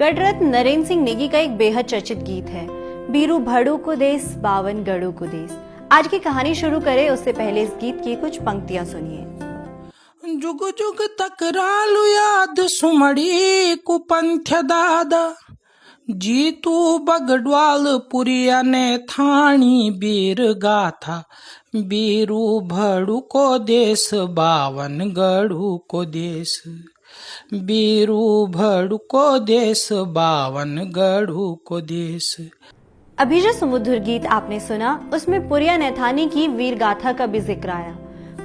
गढ़रत्न नरेंद्र सिंह नेगी का एक बेहद चर्चित गीत है, बीरू भड़ू को देस बावन गढ़ू को देस। आज की कहानी शुरू करें उससे पहले इस गीत की कुछ पंक्तियां सुनिए। जुग जुग तकरालु याद सुमड़ी कुपंथ्य दादा, जीतू बगडवाल पुरिया ने थानी बीर गाथा, बीरू भड़ू को देश बावन गढ़ू को देश, बीरू भड़ू को देश बावन गढ़ू को देश। अभी जो सुमधुर गीत आपने सुना उसमें पुरिया नैथानी की वीर गाथा का भी जिक्र आया।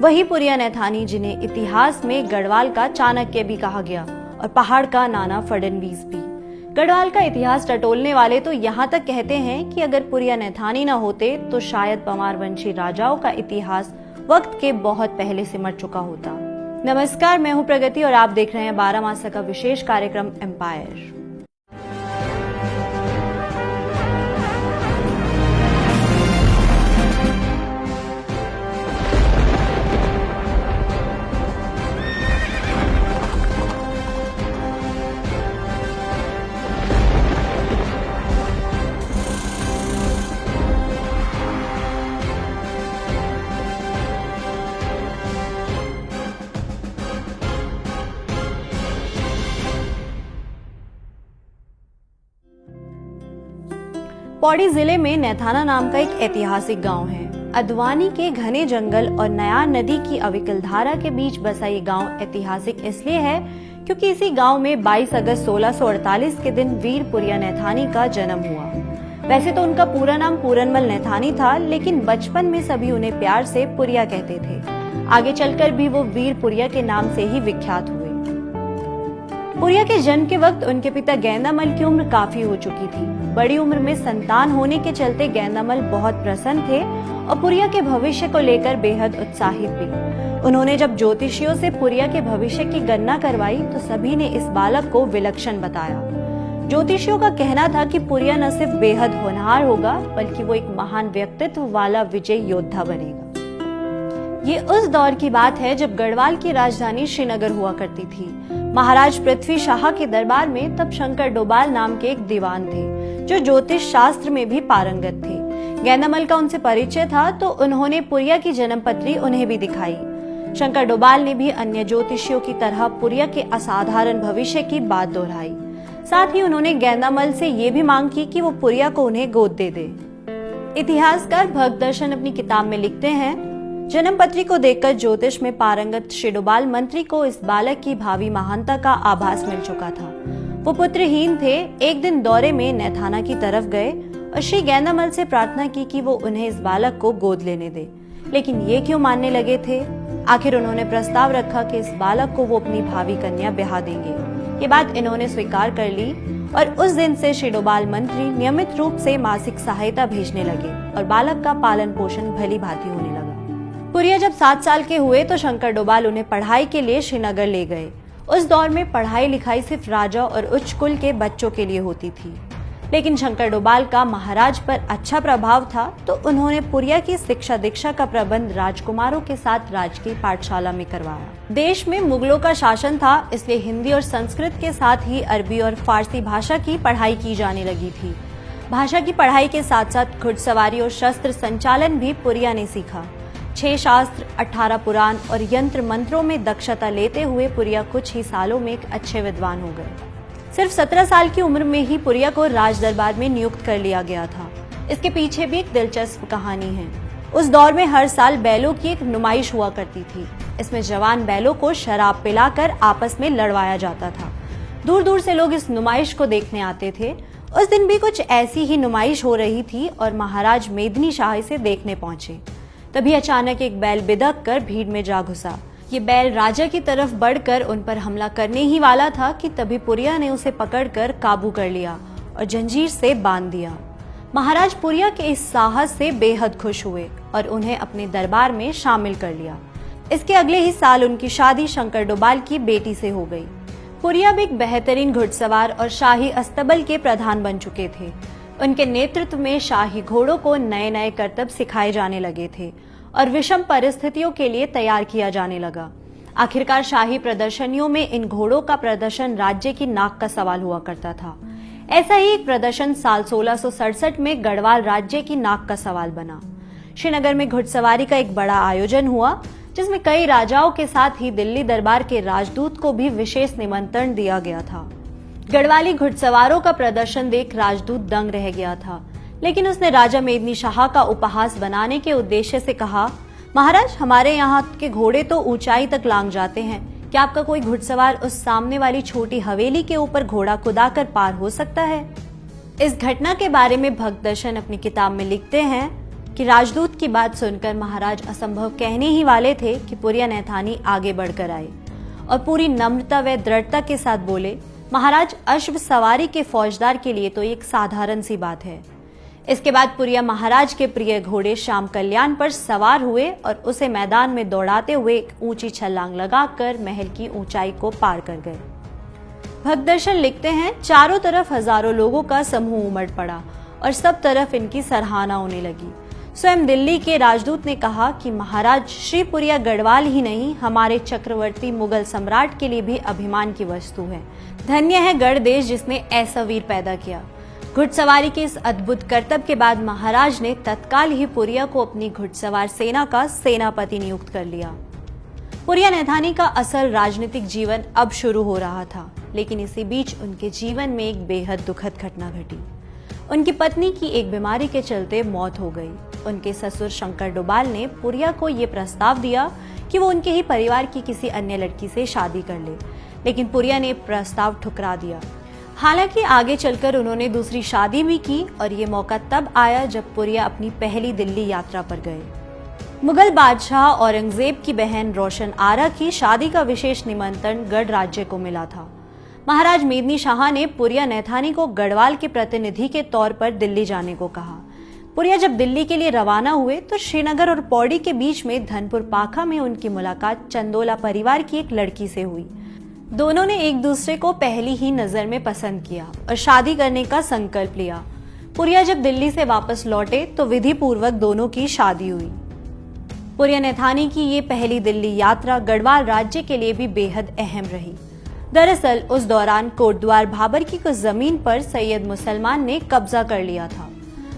वही पुरिया नैथानी जिन्हें इतिहास में गढ़वाल का चाणक्य भी कहा गया और पहाड़ का नाना फडणवीस भी। गढ़वाल का इतिहास टटोलने वाले तो यहाँ तक कहते हैं कि अगर पुरिया नैथानी न होते तो शायद परमार वंशी राजाओं का इतिहास वक्त के बहुत पहले सिमट चुका होता। नमस्कार, मैं हूँ प्रगति और आप देख रहे हैं 12 मासा का विशेष कार्यक्रम एम्पायर। पौड़ी जिले में नैथाना नाम का एक ऐतिहासिक गांव है। अदवानी के घने जंगल और नयार नदी की अविकल धारा के बीच बसा ये गांव ऐतिहासिक इसलिए है क्योंकि इसी गांव में 22 अगस्त 1648 के दिन वीर पुरिया नैथानी का जन्म हुआ। वैसे तो उनका पूरा नाम पूरनमल नैथानी था, लेकिन बचपन में सभी उन्हें प्यार से पुरिया कहते थे। आगे चलकर भी वो वीर पुरिया के नाम से ही विख्यात हुए। पुरिया के जन्म के वक्त उनके पिता गेंदामल की उम्र काफी हो चुकी थी। बड़ी उम्र में संतान होने के चलते गेंदामल बहुत प्रसन्न थे और पुरिया के भविष्य को लेकर बेहद उत्साहित भी। उन्होंने जब ज्योतिषियों से पुरिया के भविष्य की गणना करवाई तो सभी ने इस बालक को विलक्षण बताया। ज्योतिषियों का कहना था कि पुरिया न सिर्फ बेहद होनहार होगा बल्कि वो एक महान व्यक्तित्व वाला विजय योद्धा बनेगा। ये उस दौर की बात है जब गढ़वाल की राजधानी श्रीनगर हुआ करती थी। महाराज पृथ्वी शाह के दरबार में तब शंकर डोभाल नाम के एक दीवान थे जो ज्योतिष शास्त्र में भी पारंगत थे। गेंदामल का उनसे परिचय था तो उन्होंने पुरिया की जन्मपत्री उन्हें भी दिखाई। शंकर डोभाल ने भी अन्य ज्योतिषियों की तरह पुरिया के असाधारण भविष्य की बात दोहराई। साथ ही उन्होंने गेंदामल से ये भी मांग की कि वो पुरिया को उन्हें गोद दे दे। इतिहासकार भगदर्शन अपनी किताब में लिखते हैं, जन्मपत्री को देखकर ज्योतिष में पारंगत श्री डोभाल मंत्री को इस बालक की भावी महानता का आभास मिल चुका था। वो पुत्रहीन थे। एक दिन दौरे में नैथाना की तरफ गए और श्री गेंदामल से प्रार्थना की कि वो उन्हें इस बालक को गोद लेने दे, लेकिन ये क्यों मानने लगे थे? आखिर उन्होंने प्रस्ताव रखा कि इस बालक को वो अपनी भावी कन्या ब्याह देंगे। ये बात इन्होंने स्वीकार कर ली और उस दिन से श्री डोभाल मंत्री नियमित रूप से मासिक सहायता भेजने लगे और बालक का पालन पोषण भली भांति होने लगा। पुरिया जब 7 साल के हुए तो शंकर डोभाल उन्हें पढ़ाई के लिए श्रीनगर ले गए। उस दौर में पढ़ाई लिखाई सिर्फ राजा और उच्च कुल के बच्चों के लिए होती थी, लेकिन शंकर डोभाल का महाराज पर अच्छा प्रभाव था तो उन्होंने पुरिया की शिक्षा दीक्षा का प्रबंध राजकुमारों के साथ राजकीय पाठशाला में करवाया। देश में मुगलों का शासन था, इसलिए हिंदी और संस्कृत के साथ ही अरबी और फारसी भाषा की पढ़ाई की जाने लगी थी। भाषा की पढ़ाई के साथ साथ घुड़सवारी और शस्त्र संचालन भी पुरिया ने सीखा। 6 शास्त्र, 18 पुराण और यंत्र मंत्रों में दक्षता लेते हुए पुरिया कुछ ही सालों में एक अच्छे विद्वान हो गए। सिर्फ 17 साल की उम्र में ही पुरिया को राज दरबार में नियुक्त कर लिया गया था। इसके पीछे भी एक दिलचस्प कहानी है। उस दौर में हर साल बैलों की एक नुमाइश हुआ करती थी। इसमें जवान बैलों को शराब पिलाकर आपस में लड़वाया जाता था। दूर दूर से लोग इस नुमाइश को देखने आते थे। उस दिन भी कुछ ऐसी ही नुमाइश हो रही थी और महाराज मेदिनी शाह इसे देखने पहुंचे। तभी अचानक एक बैल बिदक कर भीड़ में जा घुसा। ये बैल राजा की तरफ बढ़कर उन पर हमला करने ही वाला था कि तभी पुरिया ने उसे पकड़कर काबू कर लिया और जंजीर से बांध दिया। महाराज पुरिया के इस साहस से बेहद खुश हुए और उन्हें अपने दरबार में शामिल कर लिया। इसके अगले ही साल उनकी शादी शंकर डोभाल की बेटी से हो गई। पुरिया भी एक बेहतरीन घुड़सवार और शाही अस्तबल के प्रधान बन चुके थे। उनके नेतृत्व में शाही घोड़ों को नए नए करतब सिखाए जाने लगे थे और विषम परिस्थितियों के लिए तैयार किया जाने लगा। आखिरकार शाही प्रदर्शनियों में इन घोड़ों का प्रदर्शन राज्य की नाक का सवाल हुआ करता था। ऐसा ही एक प्रदर्शन साल 1667 में गढ़वाल राज्य की नाक का सवाल बना। श्रीनगर में घुड़सवारी का एक बड़ा आयोजन हुआ, जिसमें कई राजाओं के साथ ही दिल्ली दरबार के राजदूत को भी विशेष निमंत्रण दिया गया था। गढ़वाली घुड़सवारों का प्रदर्शन देख राजदूत दंग रह गया था, लेकिन उसने राजा मेदिनी शाह का उपहास बनाने के उद्देश्य से कहा, महाराज, हमारे यहाँ के घोड़े तो ऊंचाई तक लांग जाते हैं, क्या आपका कोई घुड़सवार उस सामने वाली छोटी हवेली के ऊपर घोड़ा कुदाकर पार हो सकता है? इस घटना के बारे में भक्तदर्शन अपनी किताब में लिखते हैं कि राजदूत की बात सुनकर महाराज असंभव कहने ही वाले थे कि पुरिया नैथानी आगे बढ़कर आए और पूरी नम्रता व दृढ़ता के साथ बोले, महाराज, अश्व सवारी के फौजदार के लिए तो एक साधारण सी बात है। इसके बाद पुरिया महाराज के प्रिय घोड़े श्याम कल्याण पर सवार हुए और उसे मैदान में दौड़ाते हुए एक ऊंची छलांग लगाकर महल की ऊंचाई को पार कर गए। भक्तदर्शन लिखते हैं, चारों तरफ हजारों लोगों का समूह उमड़ पड़ा और सब तरफ इनकी सराहना होने लगी। स्वयं दिल्ली के राजदूत ने कहा कि महाराज, श्री पुरिया गढ़वाल ही नहीं, हमारे चक्रवर्ती मुगल सम्राट के लिए भी अभिमान की वस्तु है। धन्य है गढ़ देश जिसने ऐसा वीर पैदा किया। घुड़सवारी के इस अद्भुत करतब के बाद महाराज ने तत्काल ही पुरिया को अपनी घुड़सवार सेना का सेनापति नियुक्त कर लिया। पुरिया नैथानी का असल राजनीतिक जीवन अब शुरू हो रहा था, लेकिन इसी बीच उनके जीवन में एक बेहद दुखद घटना घटी। उनकी पत्नी की एक बीमारी के चलते मौत हो गई। उनके ससुर शंकर डोभाल ने पुरिया को ये प्रस्ताव दिया कि वो उनके ही परिवार की किसी अन्य लड़की से शादी कर ले, लेकिन पुरिया ने प्रस्ताव ठुकरा दिया। हालांकि आगे चलकर उन्होंने दूसरी शादी भी की और ये मौका तब आया जब पुरिया अपनी पहली दिल्ली यात्रा पर गए। मुगल बादशाह औरंगजेब की बहन रोशन आरा की शादी का विशेष निमंत्रण गढ़ राज्य को मिला था। महाराज मेदिनी शाह ने पुरिया नैथानी को गढ़वाल के प्रतिनिधि के तौर पर दिल्ली जाने को कहा। पुरिया जब दिल्ली के लिए रवाना हुए तो श्रीनगर और पौड़ी के बीच में धनपुर पाखा में उनकी मुलाकात चंदोला परिवार की एक लड़की से हुई। दोनों ने एक दूसरे को पहली ही नजर में पसंद किया और शादी करने का संकल्प लिया। पुरिया जब दिल्ली से वापस लौटे तो विधि पूर्वक दोनों की शादी हुई। पुरिया नैथानी की ये पहली दिल्ली यात्रा गढ़वाल राज्य के लिए भी बेहद अहम रही। दरअसल उस दौरान कोटद्वार भाबर की कुछ जमीन पर सैयद मुसलमान ने कब्जा कर लिया था।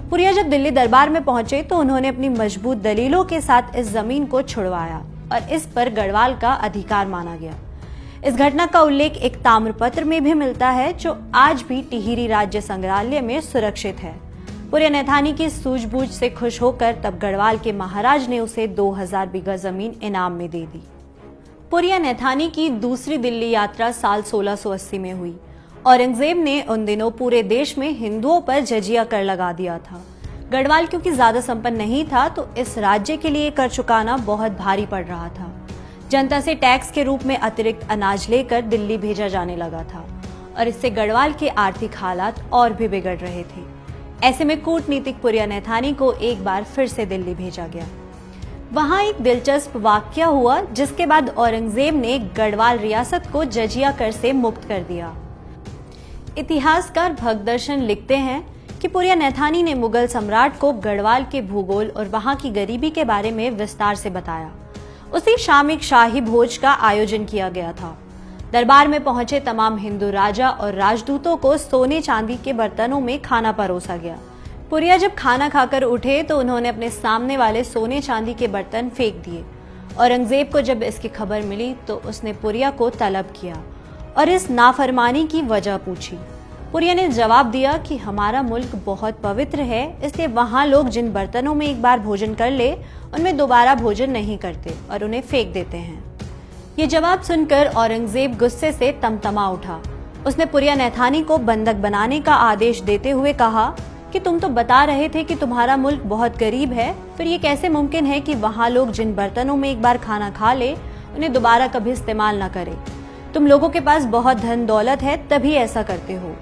पुरिया जब दिल्ली दरबार में पहुंचे तो उन्होंने अपनी मजबूत दलीलों के साथ इस जमीन को छुड़वाया और इस पर गढ़वाल का अधिकार माना गया। इस घटना का उल्लेख एक ताम्रपत्र में भी मिलता है, जो आज भी टिहरी राज्य संग्रहालय में सुरक्षित है। पुरिया नैथानी की सूझबूझ से खुश होकर तब गढ़वाल के महाराज ने उसे 2000 बीघा जमीन इनाम में दे दी। पुरिया नैथानी की दूसरी दिल्ली यात्रा साल 1680 में हुई। औरंगजेब ने उन दिनों पूरे देश में हिंदुओं पर जजिया कर लगा दिया था। गढ़वाल क्योंकि ज्यादा संपन्न नहीं था, तो इस राज्य के लिए कर चुकाना बहुत भारी पड़ रहा था। जनता से टैक्स के रूप में अतिरिक्त अनाज लेकर दिल्ली भेजा जाने लगा था और इससे गढ़वाल के आर्थिक हालात और भी बिगड़ रहे थे। ऐसे में कूटनीतिक पुरिया नैथानी को एक बार फिर से दिल्ली भेजा गया। वहां एक दिलचस्प वाकया हुआ, जिसके बाद औरंगजेब ने गढ़वाल रियासत को जजिया कर से मुक्त कर दिया। इतिहासकार भक्तदर्शन लिखते हैं कि पुरिया नैथानी ने मुगल सम्राट को गढ़वाल के भूगोल और वहां की गरीबी के बारे में विस्तार से बताया। उसी शाम एक शाही भोज का आयोजन किया गया था। दरबार में पहुंचे तमाम हिंदू राजा और राजदूतों को सोने चांदी के बर्तनों में खाना परोसा गया। पुरिया जब खाना खाकर उठे तो उन्होंने अपने सामने वाले सोने चांदी के बर्तन फेंक दिए। औरंगजेब को जब इसकी खबर मिली तो उसने पुरिया को तलब किया और इस नाफरमानी की वजह पूछी। पुरिया ने जवाब दिया कि हमारा मुल्क बहुत पवित्र है, इसलिए वहाँ लोग जिन बर्तनों में एक बार भोजन कर ले उनमें दोबारा भोजन नहीं करते और उन्हें फेंक देते हैं। ये जवाब सुनकर औरंगजेब गुस्से से तमतमा उठा। उसने पुरिया नैथानी को बंधक बनाने का आदेश देते हुए कहा कि तुम तो बता रहे थे कि तुम्हारा मुल्क बहुत गरीब है, फिर ये कैसे मुमकिन है कि वहाँ लोग जिन बर्तनों में एक बार खाना खा ले उन्हें दोबारा कभी इस्तेमाल न करें। तुम लोगों के पास बहुत धन दौलत है, तभी ऐसा करते हो।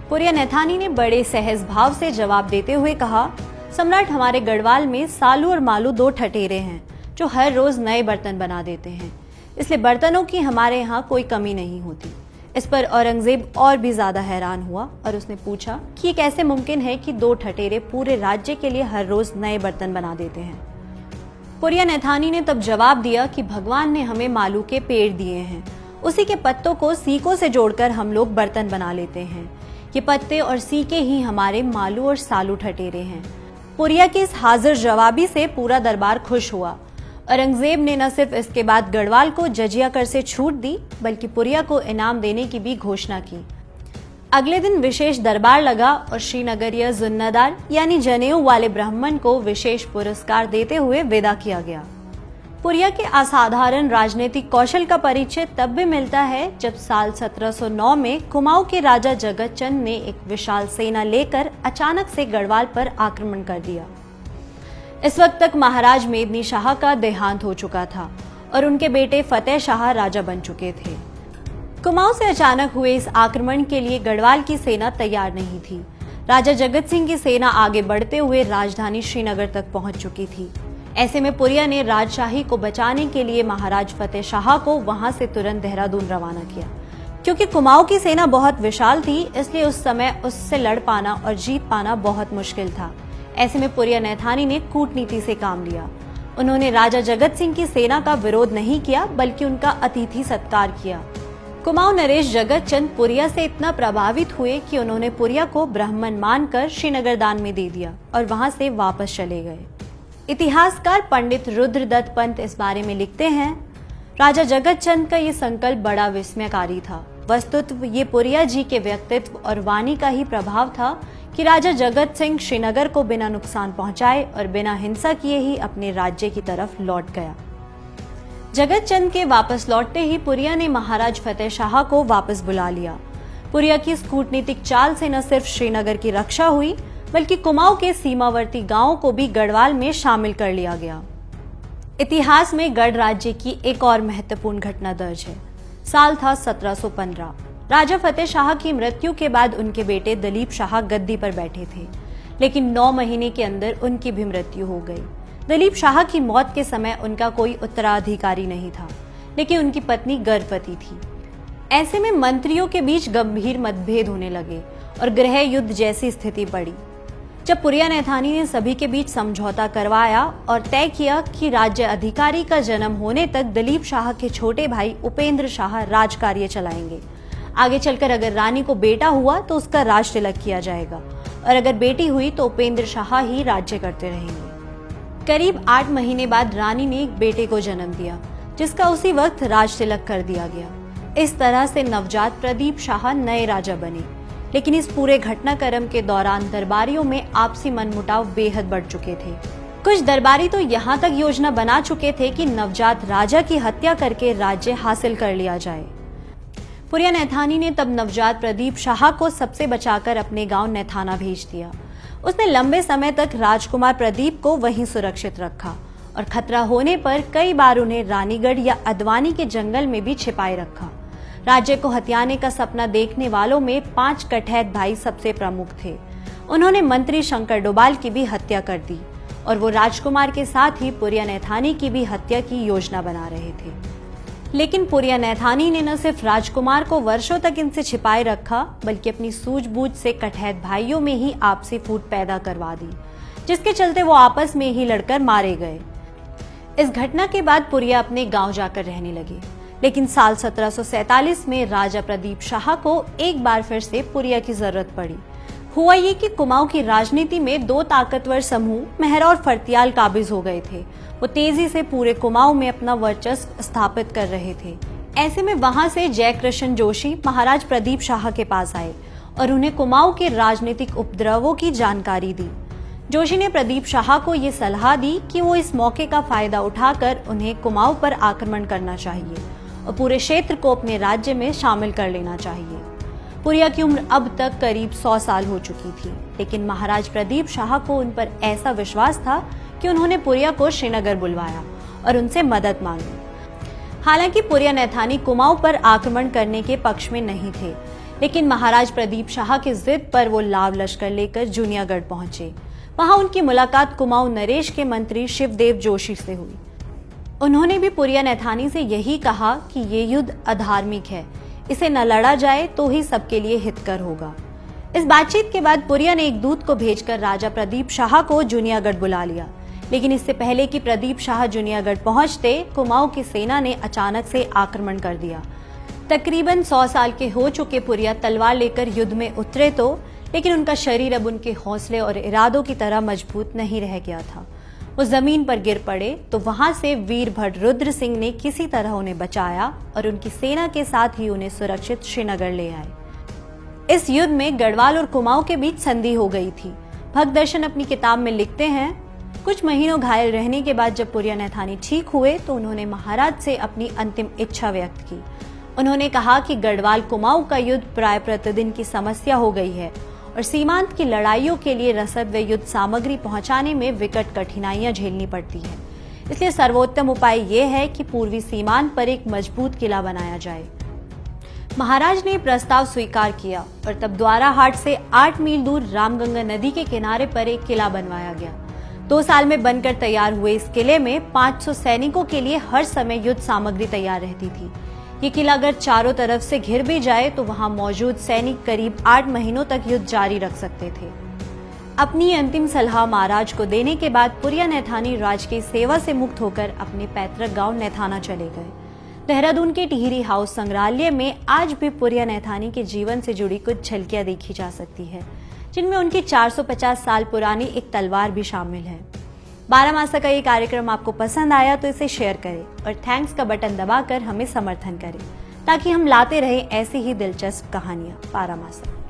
पुरिया नैथानी ने बड़े सहज भाव से जवाब देते हुए कहा, सम्राट, हमारे गढ़वाल में सालू और मालू 2 ठठेरे हैं जो हर रोज नए बर्तन बना देते हैं, इसलिए बर्तनों की हमारे यहाँ कोई कमी नहीं होती। इस पर औरंगजेब और भी ज्यादा हैरान हुआ और उसने पूछा कि ये कैसे मुमकिन है कि 2 ठठेरे पूरे राज्य के लिए हर रोज नए बर्तन बना देते हैं। पुरिया नैथानी ने तब जवाब दिया कि भगवान ने हमें मालू के पेड़ दिए हैं, उसी के पत्तों को सीकों से जोड़कर हम लोग बर्तन बना लेते हैं। ये पत्ते और सीके ही हमारे मालू और सालू ठटेरे हैं। पुरिया की इस हाजिर जवाबी से पूरा दरबार खुश हुआ। औरंगजेब ने न सिर्फ इसके बाद गढ़वाल को जजिया कर से छूट दी, बल्कि पुरिया को इनाम देने की भी घोषणा की। अगले दिन विशेष दरबार लगा और श्रीनगरिया जुन्नदार यानी जनेऊ वाले ब्राह्मण को विशेष पुरस्कार देते हुए विदा किया गया। पुरिया के असाधारण राजनीतिक कौशल का परिचय तब भी मिलता है जब साल 1709 में कुमाऊं के राजा जगत चंद ने एक विशाल सेना लेकर अचानक से गढ़वाल पर आक्रमण कर दिया। इस वक्त तक महाराज मेदनी शाह का देहांत हो चुका था और उनके बेटे फतेह शाह राजा बन चुके थे। कुमाऊं से अचानक हुए इस आक्रमण के लिए गढ़वाल की सेना तैयार नहीं थी। राजा जगत सिंह की सेना आगे बढ़ते हुए राजधानी श्रीनगर तक पहुंच चुकी थी। ऐसे में पुरिया ने राजशाही को बचाने के लिए महाराज फतेह शाह को वहां से तुरंत देहरादून रवाना किया। क्योंकि कुमाऊं की सेना बहुत विशाल थी, इसलिए उस समय उससे लड़ पाना और जीत पाना बहुत मुश्किल था। ऐसे में पुरिया नैथानी ने कूटनीति से काम लिया। उन्होंने राजा जगत सिंह की सेना का विरोध नहीं किया, बल्कि उनका अतिथि सत्कार किया। कुमाऊं नरेश जगत चंद पुरिया से इतना प्रभावित हुए कि उन्होंने पुरिया को ब्राह्मण मानकर श्रीनगर दान में दे दिया और वहां से वापस चले गए। इतिहासकार पंडित रुद्रदत्त पंत इस बारे में लिखते हैं, राजा जगत चंद का ये संकल्प बड़ा विस्मयकारी था। वस्तुतः ये पुरिया जी के व्यक्तित्व और वाणी का ही प्रभाव था कि राजा जगत सिंह श्रीनगर को बिना नुकसान पहुंचाए और बिना हिंसा किए ही अपने राज्य की तरफ लौट गया। जगत चंद के वापस लौटते ही पुरिया ने महाराज फतेह शाह को वापस बुला लिया। पुरिया की इस कूटनीतिक चाल से न सिर्फ श्रीनगर की रक्षा हुई, बल्कि कुमाऊं के सीमावर्ती गांवों को भी गढ़वाल में शामिल कर लिया गया। इतिहास में गढ़ राज्य की एक और महत्वपूर्ण घटना दर्ज है। साल था 1715। राजा फतेह शाह की मृत्यु के बाद उनके बेटे दलीप शाह गद्दी पर बैठे थे, लेकिन 9 महीने के अंदर उनकी भी मृत्यु हो गई। दलीप शाह की मौत के समय उनका कोई उत्तराधिकारी नहीं था, लेकिन उनकी पत्नी गर्भवती थी। ऐसे में मंत्रियों के बीच गंभीर मतभेद होने लगे और गृह युद्ध जैसी स्थिति पड़ी। जब पुरिया नैथानी ने सभी के बीच समझौता करवाया और तय किया कि राज्य अधिकारी का जन्म होने तक दलीप शाह के छोटे भाई उपेंद्र शाह राजकार्य चलाएंगे। आगे चलकर अगर रानी को बेटा हुआ तो उसका राज तिलक किया जाएगा और अगर बेटी हुई तो उपेंद्र शाह ही राज्य करते रहेंगे। करीब 8 महीने बाद रानी ने एक बेटे को जन्म दिया, जिसका उसी वक्त राज तिलक कर दिया गया। इस तरह से नवजात प्रदीप शाह नए राजा बने। लेकिन इस पूरे घटनाक्रम के दौरान दरबारियों में आपसी मनमुटाव बेहद बढ़ चुके थे। कुछ दरबारी तो यहाँ तक योजना बना चुके थे कि नवजात राजा की हत्या करके राज्य हासिल कर लिया जाए। पुरिया नैथानी ने तब नवजात प्रदीप शाह को सबसे बचाकर अपने गांव नैथाना भेज दिया। उसने लंबे समय तक राजकुमार प्रदीप को वहीं सुरक्षित रखा और खतरा होने पर कई बार उन्हें रानीगढ़ या अदवानी के जंगल में भी छिपाए रखा। राज्य को हथियाने का सपना देखने वालों में 5 कठैत भाई सबसे प्रमुख थे। उन्होंने मंत्री शंकर डोभाल की भी हत्या कर दी और वो राजकुमार के साथ ही पुरिया नैथानी की भी हत्या की योजना बना रहे थे। लेकिन पुरिया नैथानी ने न सिर्फ राजकुमार को वर्षों तक इनसे छिपाए रखा, बल्कि अपनी सूझबूझ से कठैत भाइयों में ही आपसी फूट पैदा करवा दी, जिसके चलते वो आपस में ही लड़कर मारे गए। इस घटना के बाद पुरिया अपने गांव जाकर रहने लगे। लेकिन साल 1747 में राजा प्रदीप शाह को एक बार फिर से पुरिया की जरूरत पड़ी। हुआ ये कि कुमाऊं की राजनीति में 2 ताकतवर समूह मेहरा और फर्तियाल काबिज हो गए थे। वो तेजी से पूरे कुमाऊं में अपना वर्चस्व स्थापित कर रहे थे। ऐसे में वहां से जयकृष्ण जोशी महाराज प्रदीप शाह के पास आए और उन्हें कुमाऊं के राजनीतिक उपद्रवों की जानकारी दी। जोशी ने प्रदीप शाह को ये सलाह दी कि वो इस मौके का फायदा उठाकर उन्हें कुमाऊं पर आक्रमण करना चाहिए और पूरे क्षेत्र को अपने राज्य में शामिल कर लेना चाहिए। पुरिया की उम्र अब तक करीब 100 साल हो चुकी थी, लेकिन महाराज प्रदीप शाह को उन पर ऐसा विश्वास था कि उन्होंने पुरिया को श्रीनगर बुलवाया और उनसे मदद मांगी। हालांकि पुरिया नैथानी कुमाऊं पर आक्रमण करने के पक्ष में नहीं थे, लेकिन महाराज प्रदीप शाह की जिद पर वो लाव लश्कर लेकर जूनियागढ़ पहुंचे। वहां उनकी मुलाकात कुमाऊं नरेश के मंत्री शिवदेव जोशी से हुई। उन्होंने भी पुरिया नैथानी से यही कहा कि ये युद्ध अधार्मिक है, इसे न लड़ा जाए तो ही सबके लिए हितकर होगा। इस बातचीत के बाद पुरिया ने एक दूत को भेजकर राजा प्रदीप शाह को जूनियागढ़ बुला लिया, लेकिन इससे पहले कि प्रदीप शाह जुनियागढ़ पहुंचते, कुमाऊं की सेना ने अचानक से आक्रमण कर दिया। तकरीबन 100 साल के हो चुके पुरिया तलवार लेकर युद्ध में उतरे तो, लेकिन उनका शरीर अब उनके हौसले और इरादों की तरह मजबूत नहीं रह गया था। वो जमीन पर गिर पड़े तो वहां से वीरभद्र रुद्र सिंह ने किसी तरह उन्हें बचाया और उनकी सेना के साथ ही उन्हें सुरक्षित श्रीनगर ले आए। इस युद्ध में गढ़वाल और कुमाऊं के बीच संधि हो गई थी। भक्त दर्शन अपनी किताब में लिखते हैं, कुछ महीनों घायल रहने के बाद जब पुरिया नैथानी ठीक हुए तो उन्होंने महाराज से अपनी अंतिम इच्छा व्यक्त की। उन्होंने कहा कि गढ़वाल कुमाऊं का युद्ध प्राय प्रतिदिन की समस्या हो गई है और सीमांत की लड़ाइयों के लिए रसद व युद्ध सामग्री पहुंचाने में विकट कठिनाइयां झेलनी पड़ती है। इसलिए सर्वोत्तम उपाय ये है कि पूर्वी सीमांत पर एक मजबूत किला बनाया जाए। महाराज ने प्रस्ताव स्वीकार किया और तब द्वाराहाट से 8 मील दूर रामगंगा नदी के किनारे पर एक किला बनवाया गया। 2 साल में बनकर तैयार हुए इस किले में 500 सैनिकों के लिए हर समय युद्ध सामग्री तैयार रहती थी। ये किला अगर चारों तरफ से घिर भी जाए तो वहां मौजूद सैनिक करीब 8 महीनों तक युद्ध जारी रख सकते थे। अपनी अंतिम सलाह महाराज को देने के बाद पुरिया नैथानी राजकीय सेवा से मुक्त होकर अपने पैतृक गांव नैथाना चले गए। देहरादून के टिहरी हाउस संग्रहालय में आज भी पुरिया नैथानी के जीवन से जुड़ी कुछ झलकियां देखी जा सकती है, जिनमें उनकी 450 साल पुरानी एक तलवार भी शामिल है। 12 मासा का ये कार्यक्रम आपको पसंद आया तो इसे शेयर करें और थैंक्स का बटन दबाकर हमें समर्थन करें, ताकि हम लाते रहें ऐसी ही दिलचस्प कहानियां। 12 मासा।